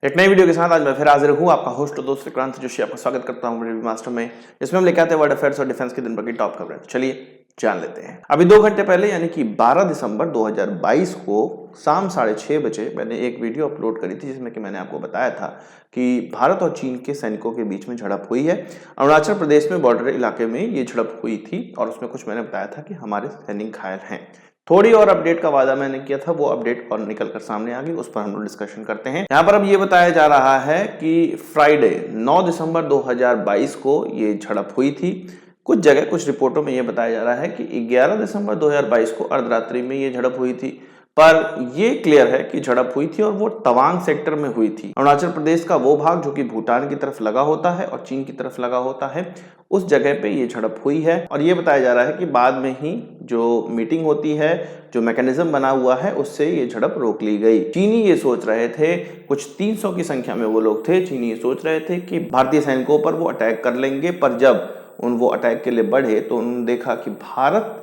एक नई वीडियो के साथ आज मैं फिर हाजिर हूँ, आपका होस्ट और दोस्त विक्रांत जोशी आपका स्वागत करता हूँ रिव्यू मास्टर में, जिसमें हम लेके आते हैं वर्ल्ड अफेयर्स और डिफेंस की दिन भर की टॉप खबरें। चलिए जान लेते हैं। अभी 2 घंटे पहले यानी कि 12 दिसंबर 2022 को शाम 6:30 बजे मैंने एक वीडियो अपलोड करी थी, जिसमें कि मैंने आपको बताया था कि भारत और चीन के सैनिकों के बीच में झड़प हुई है। अरुणाचल प्रदेश में बॉर्डर इलाके में ये झड़प हुई थी और उसमें कुछ मैंने बताया था कि हमारे सैनिक घायल हैं। थोड़ी और अपडेट का वादा मैंने किया था, वो अपडेट और निकल कर सामने आ गई, उस पर हम लोग डिस्कशन करते हैं। यहाँ पर अब ये बताया जा रहा है कि फ्राइडे 9 दिसंबर 2022 को ये झड़प हुई थी। कुछ जगह कुछ रिपोर्टों में ये बताया जा रहा है कि 11 दिसंबर 2022 को अर्धरात्रि में ये झड़प हुई थी, पर ये क्लियर है कि झड़प हुई थी और वो तवांग सेक्टर में हुई थी। अरुणाचल प्रदेश का वो भाग जो कि भूटान की तरफ लगा होता है और चीन की तरफ लगा होता है, उस जगह पे ये झड़प हुई है। और ये बताया जा रहा है कि बाद में ही जो मीटिंग होती है, जो मैकेनिज्म बना हुआ है, उससे ये झड़प रोक ली गई। चीनी ये सोच रहे थे, कुछ 300 की संख्या में वो लोग थे, चीनी ये सोच रहे थे कि भारतीय सैनिकों पर वो अटैक कर लेंगे, पर जब वो अटैक के लिए बढ़े तो उन्होंने देखा कि भारत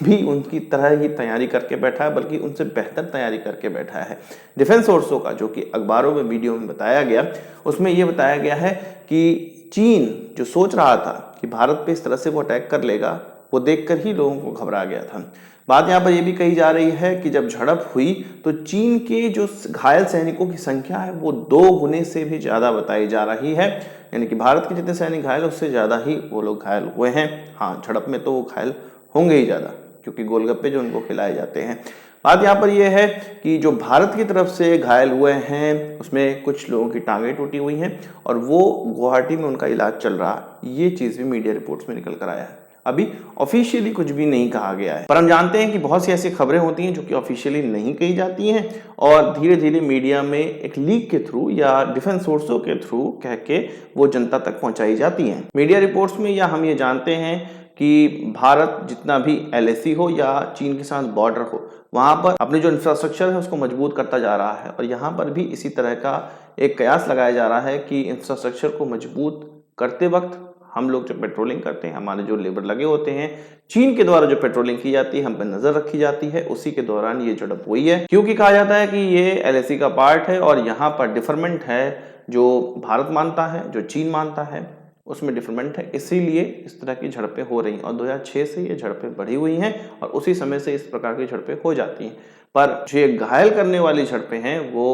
भी उनकी तरह ही तैयारी करके बैठा है, बल्कि उनसे बेहतर तैयारी करके बैठा है। डिफेंस सोर्सों का जो कि अखबारों में वीडियो में बताया गया, उसमें यह बताया गया है कि चीन जो सोच रहा था कि भारत पे इस तरह से वो अटैक कर लेगा, वो देखकर ही लोगों को घबरा गया था। बात यहाँ पर यह भी कही जा रही है कि जब झड़प हुई तो चीन के जो घायल सैनिकों की संख्या है वो 2 गुने से भी ज्यादा बताई जा रही है, यानी कि भारत के जितने सैनिक घायल उससे ज्यादा ही वो लोग घायल हुए हैं। हाँ, झड़प में तो वो घायल होंगे ही ज्यादा, क्योंकि गोलगप्पे जो उनको खिलाए जाते हैं। बात यहाँ पर यह है कि जो भारत की तरफ से घायल हुए हैं उसमें कुछ लोगों की टांगें टूटी हुई हैं और वो गुवाहाटी में उनका इलाज चल रहा है। ये चीज़ भी मीडिया रिपोर्ट्स में निकल कर आया है। अभी ऑफिशियली कुछ भी नहीं कहा गया है, पर हम जानते हैं कि बहुत सी ऐसी खबरें होती हैं जो कि ऑफिशियली नहीं कही जाती हैं और धीरे धीरे मीडिया में एक लीक के थ्रू या डिफेंस सोर्सों के थ्रू कह के वो जनता तक पहुंचाई जाती हैं। मीडिया रिपोर्ट्स में या हम ये जानते हैं कि भारत जितना भी LAC हो या चीन के साथ बॉर्डर हो, वहां पर अपने जो इंफ्रास्ट्रक्चर है उसको मजबूत करता जा रहा है और यहाँ पर भी इसी तरह का एक कयास लगाया जा रहा है कि इंफ्रास्ट्रक्चर को मजबूत करते वक्त हम लोग जो पेट्रोलिंग करते हैं, हमारे जो लेबर लगे होते हैं, चीन के द्वारा जो पेट्रोलिंग की जाती है, हम पे नजर रखी जाती है, उसी के दौरान ये झड़प हुई है। क्योंकि कहा जाता है कि ये LAC का पार्ट है और यहाँ पर डिफरमेंट है, जो भारत मानता है, जो चीन मानता है, उसमें डिफरेंट है, इसीलिए इस तरह की झड़पें हो रही हैं और 2006 से ये झड़पें बढ़ी हुई हैं और उसी समय से इस प्रकार की झड़पें हो जाती हैं। पर जो ये घायल करने वाली झड़पें हैं वो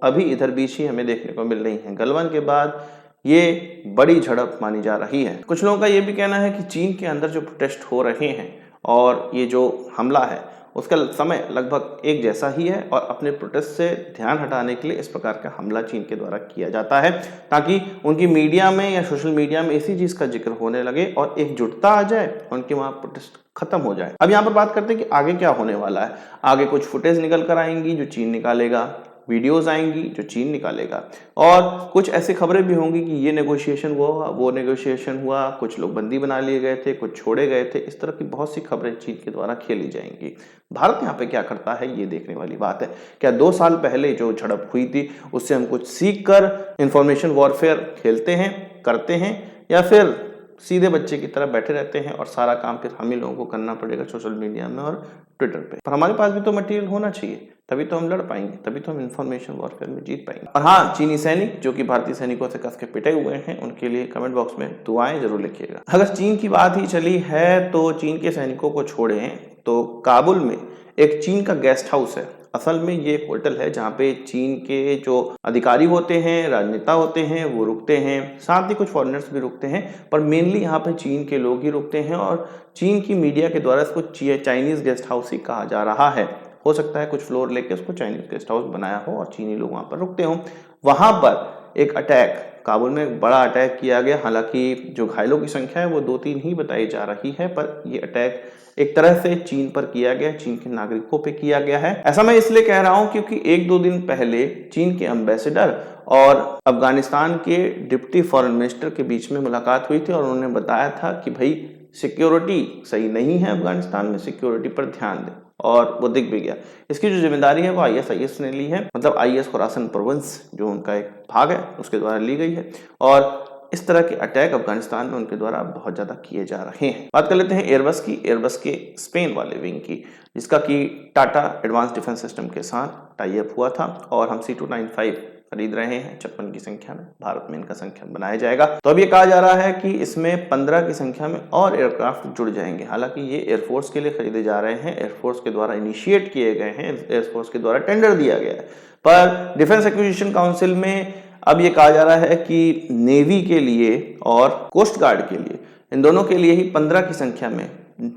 अभी इधर बीच ही हमें देखने को मिल रही हैं। गलवान के बाद ये बड़ी झड़प मानी जा रही है। कुछ लोगों का ये भी कहना है कि चीन के अंदर जो प्रोटेस्ट हो रहे हैं और ये जो हमला है उसका समय लगभग एक जैसा ही है और अपने प्रोटेस्ट से ध्यान हटाने के लिए इस प्रकार का हमला चीन के द्वारा किया जाता है, ताकि उनकी मीडिया में या सोशल मीडिया में इसी चीज का जिक्र होने लगे और एकजुटता आ जाए, उनके वहां प्रोटेस्ट खत्म हो जाए। अब यहाँ पर बात करते हैं कि आगे क्या होने वाला है। आगे कुछ फुटेज निकल कर आएंगी जो चीन निकालेगा, वीडियोस आएंगी जो चीन निकालेगा और कुछ ऐसी खबरें भी होंगी कि ये नेगोशिएशन हुआ, वो नेगोशिएशन हुआ, कुछ लोग बंदी बना लिए गए थे, कुछ छोड़े गए थे। इस तरह की बहुत सी खबरें चीन के द्वारा खेली जाएंगी। भारत यहाँ पे क्या करता है ये देखने वाली बात है। क्या 2 साल पहले जो झड़प हुई थी उससे हम कुछ सीख कर इंफॉर्मेशन वॉरफेयर खेलते हैं, करते हैं, या फिर सीधे बच्चे की तरह बैठे रहते हैं और सारा काम फिर हम ही लोगों को करना पड़ेगा सोशल मीडिया में और ट्विटर पे। पर हमारे पास भी तो मटेरियल होना चाहिए, तभी तो हम लड़ पाएंगे, तभी तो हम इंफॉर्मेशन वॉरफेयर में जीत पाएंगे। और हाँ, चीनी सैनिक जो कि भारतीय सैनिकों से कस के पिटे हुए हैं, उनके लिए कमेंट बॉक्स में दुआएं जरूर लिखिएगा। अगर चीन की बात ही चली है तो चीन के सैनिकों को छोड़ें तो काबुल में एक चीन का गेस्ट हाउस है। असल में ये एक होटल है जहाँ पे चीन के जो अधिकारी होते हैं, राजनेता होते हैं, वो रुकते हैं, साथ ही कुछ फॉरेनर्स भी रुकते हैं, पर मेनली यहाँ पे चीन के लोग ही रुकते हैं और चीन की मीडिया के द्वारा इसको चाइनीज गेस्ट हाउस ही कहा जा रहा है। हो सकता है कुछ फ्लोर लेके उसको चाइनीज गेस्ट हाउस बनाया हो और चीनी लोग वहां पर रुकते हो। वहां पर एक अटैक, काबुल में एक बड़ा अटैक किया गया। हालांकि जो घायलों की संख्या है वो 2-3 ही बताई जा रही है, पर ये अटैक एक तरह से चीन पर किया गया, चीन के नागरिकों पे किया गया है। ऐसा मैं इसलिए कह रहा हूं क्योंकि 1-2 दिन पहले चीन के एम्बेसडर और अफगानिस्तान के डिप्टी फॉरेन मिनिस्टर के बीच में मुलाकात हुई थी और उन्होंने बताया था कि भाई सिक्योरिटी सही नहीं है अफगानिस्तान में, सिक्योरिटी पर ध्यान दें, और वो दिख भी गया। इसकी जो जिम्मेदारी है वो ISIS ने ली है, मतलब IS खुरासन प्रोविंस जो उनका एक भाग है उसके द्वारा ली गई है और इस तरह के अटैक अफगानिस्तान में उनके द्वारा बहुत ज्यादा किए जा रहे हैं। बात कर लेते हैं एयरबस की, एयरबस के स्पेन वाले विंग की, जिसका कि टाटा एडवांस डिफेंस सिस्टम के साथ टाई अप हुआ था और हम C295 खरीद रहे हैं 56 की संख्या में। भारत में इनका संख्या बनाया जाएगा। तो अब ये कहा जा रहा है कि इसमें 15 की संख्या में और एयरक्राफ्ट जुड़ जाएंगे। हालांकि ये एयरफोर्स के लिए खरीदे जा रहे हैं, एयरफोर्स के द्वारा इनिशिएट किए गए हैं, एयरफोर्स के द्वारा टेंडर दिया गया है। पर डिफेंस एक्विजिशन काउंसिल में अब ये कहा जा रहा है कि नेवी के लिए और कोस्ट गार्ड के लिए, इन दोनों के लिए ही 15 की संख्या में,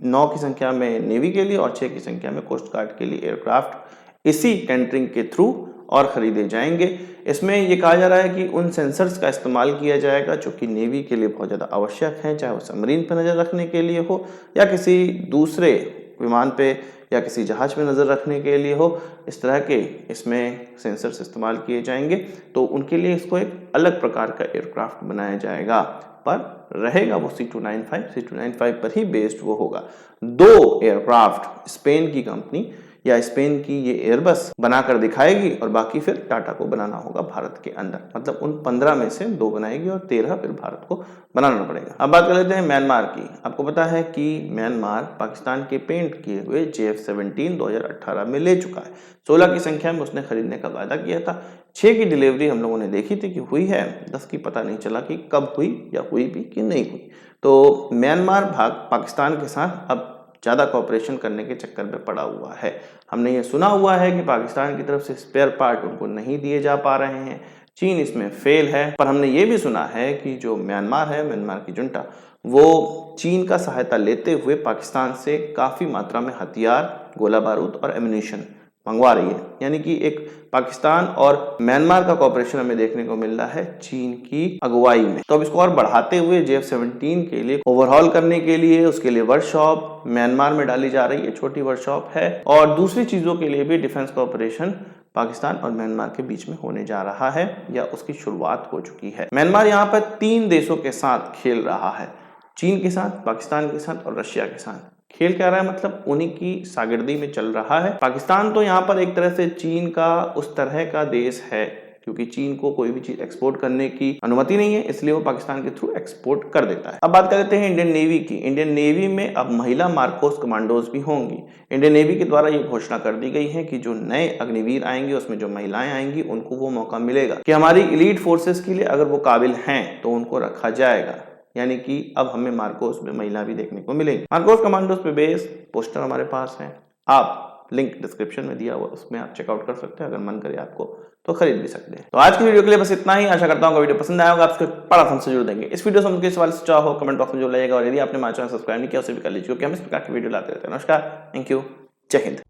9 की संख्या में नेवी के लिए और 6 की संख्या में कोस्ट गार्ड के लिए एयरक्राफ्ट इसी टेंडरिंग के थ्रू और खरीदे जाएंगे। इसमें यह कहा जा रहा है कि उन सेंसर्स का इस्तेमाल किया जाएगा जो कि नेवी के लिए बहुत ज़्यादा आवश्यक हैं, चाहे वो सबमरीन पर नज़र रखने के लिए हो या किसी दूसरे विमान पे या किसी जहाज में नज़र रखने के लिए हो। इस तरह के इसमें सेंसर्स इस्तेमाल किए जाएंगे, तो उनके लिए इसको एक अलग प्रकार का एयरक्राफ्ट बनाया जाएगा, पर रहेगा वो C295 पर ही बेस्ड वो होगा। 2 एयरक्राफ्ट स्पेन की कंपनी या स्पेन की ये एयरबस बनाकर दिखाएगी और बाकी फिर टाटा को बनाना होगा भारत के अंदर। मतलब उन 15 में से 2 बनाएगी और 13 फिर भारत को बनाना पड़ेगा। अब बात कर लेते हैं म्यांमार की। आपको पता है कि म्यांमार पाकिस्तान के पेंट किए हुए JF-17 2018 में ले चुका है। 16 की संख्या में उसने खरीदने का वायदा किया था। 6 की डिलीवरी हम लोगों ने देखी थी कि हुई है, 10 की पता नहीं चला कि कब हुई या हुई भी कि नहीं हुई। तो म्यांमार पाकिस्तान के साथ अब ज़्यादा कॉपरेशन करने के चक्कर में पड़ा हुआ है। हमने ये सुना हुआ है कि पाकिस्तान की तरफ से स्पेयर पार्ट उनको नहीं दिए जा पा रहे हैं, चीन इसमें फेल है। पर हमने ये भी सुना है कि जो म्यांमार है, म्यांमार की जुंटा, वो चीन का सहायता लेते हुए पाकिस्तान से काफ़ी मात्रा में हथियार, गोला बारूद और एम्यूनिशन मंगवा रही है। यानी कि एक पाकिस्तान और म्यांमार का कॉपरेशन हमें देखने को मिल रहा है चीन की अगुवाई में। तो अब इसको और बढ़ाते हुए JF-17 के लिए ओवरहॉल करने के लिए उसके लिए वर्कशॉप म्यांमार में डाली जा रही है, छोटी वर्कशॉप है, और दूसरी चीजों के लिए भी डिफेंस कॉपरेशन पाकिस्तान और म्यांमार के बीच में होने जा रहा है या उसकी शुरुआत हो चुकी है। म्यांमार यहाँ पर 3 देशों के साथ खेल रहा है, चीन के साथ, पाकिस्तान के साथ और रशिया के साथ। खेल क्या रहा है, मतलब उन्हीं की शागिर्दी में चल रहा है। पाकिस्तान तो यहाँ पर एक तरह से चीन का उस तरह का देश है, क्योंकि चीन को कोई भी चीज एक्सपोर्ट करने की अनुमति नहीं है, इसलिए वो पाकिस्तान के थ्रू एक्सपोर्ट कर देता है। अब बात कर लेते हैं इंडियन नेवी की। इंडियन नेवी में अब महिला मार्कोस कमांडोज भी होंगी। इंडियन नेवी के द्वारा ये घोषणा कर दी गई है कि जो नए अग्निवीर आएंगे उसमें जो महिलाएं आएंगी उनको वो मौका मिलेगा कि हमारी एलीट फोर्सेस के लिए अगर वो काबिल हैं तो उनको रखा जाएगा। यानी कि अब हमें मार्कोस में महिला भी देखने को मिलेगी। मार्कोस कमांडोज पे बेस पोस्टर हमारे पास है, आप लिंक डिस्क्रिप्शन में दिया हुआ, उसमें आप चेकआउट कर सकते हैं। अगर मन करे आपको तो खरीद भी सकते हैं। तो आज की वीडियो के लिए बस इतना ही। आशा करता हूँ वीडियो पसंद आया होगा, आपको बड़ा हमसे जरूर देंगे। इस वीडियो से मुझे सवाल सुझाव हो कमेंट बॉक्स में जो लगेगा, और यदि आपने हमारे चैनल सब्सक्राइब नहीं किया उसे भी कर लीजिए, क्योंकि हम इस प्रकार की वीडियो लाते रहते हैं। नमस्कार, थैंक यू, जय हिंद।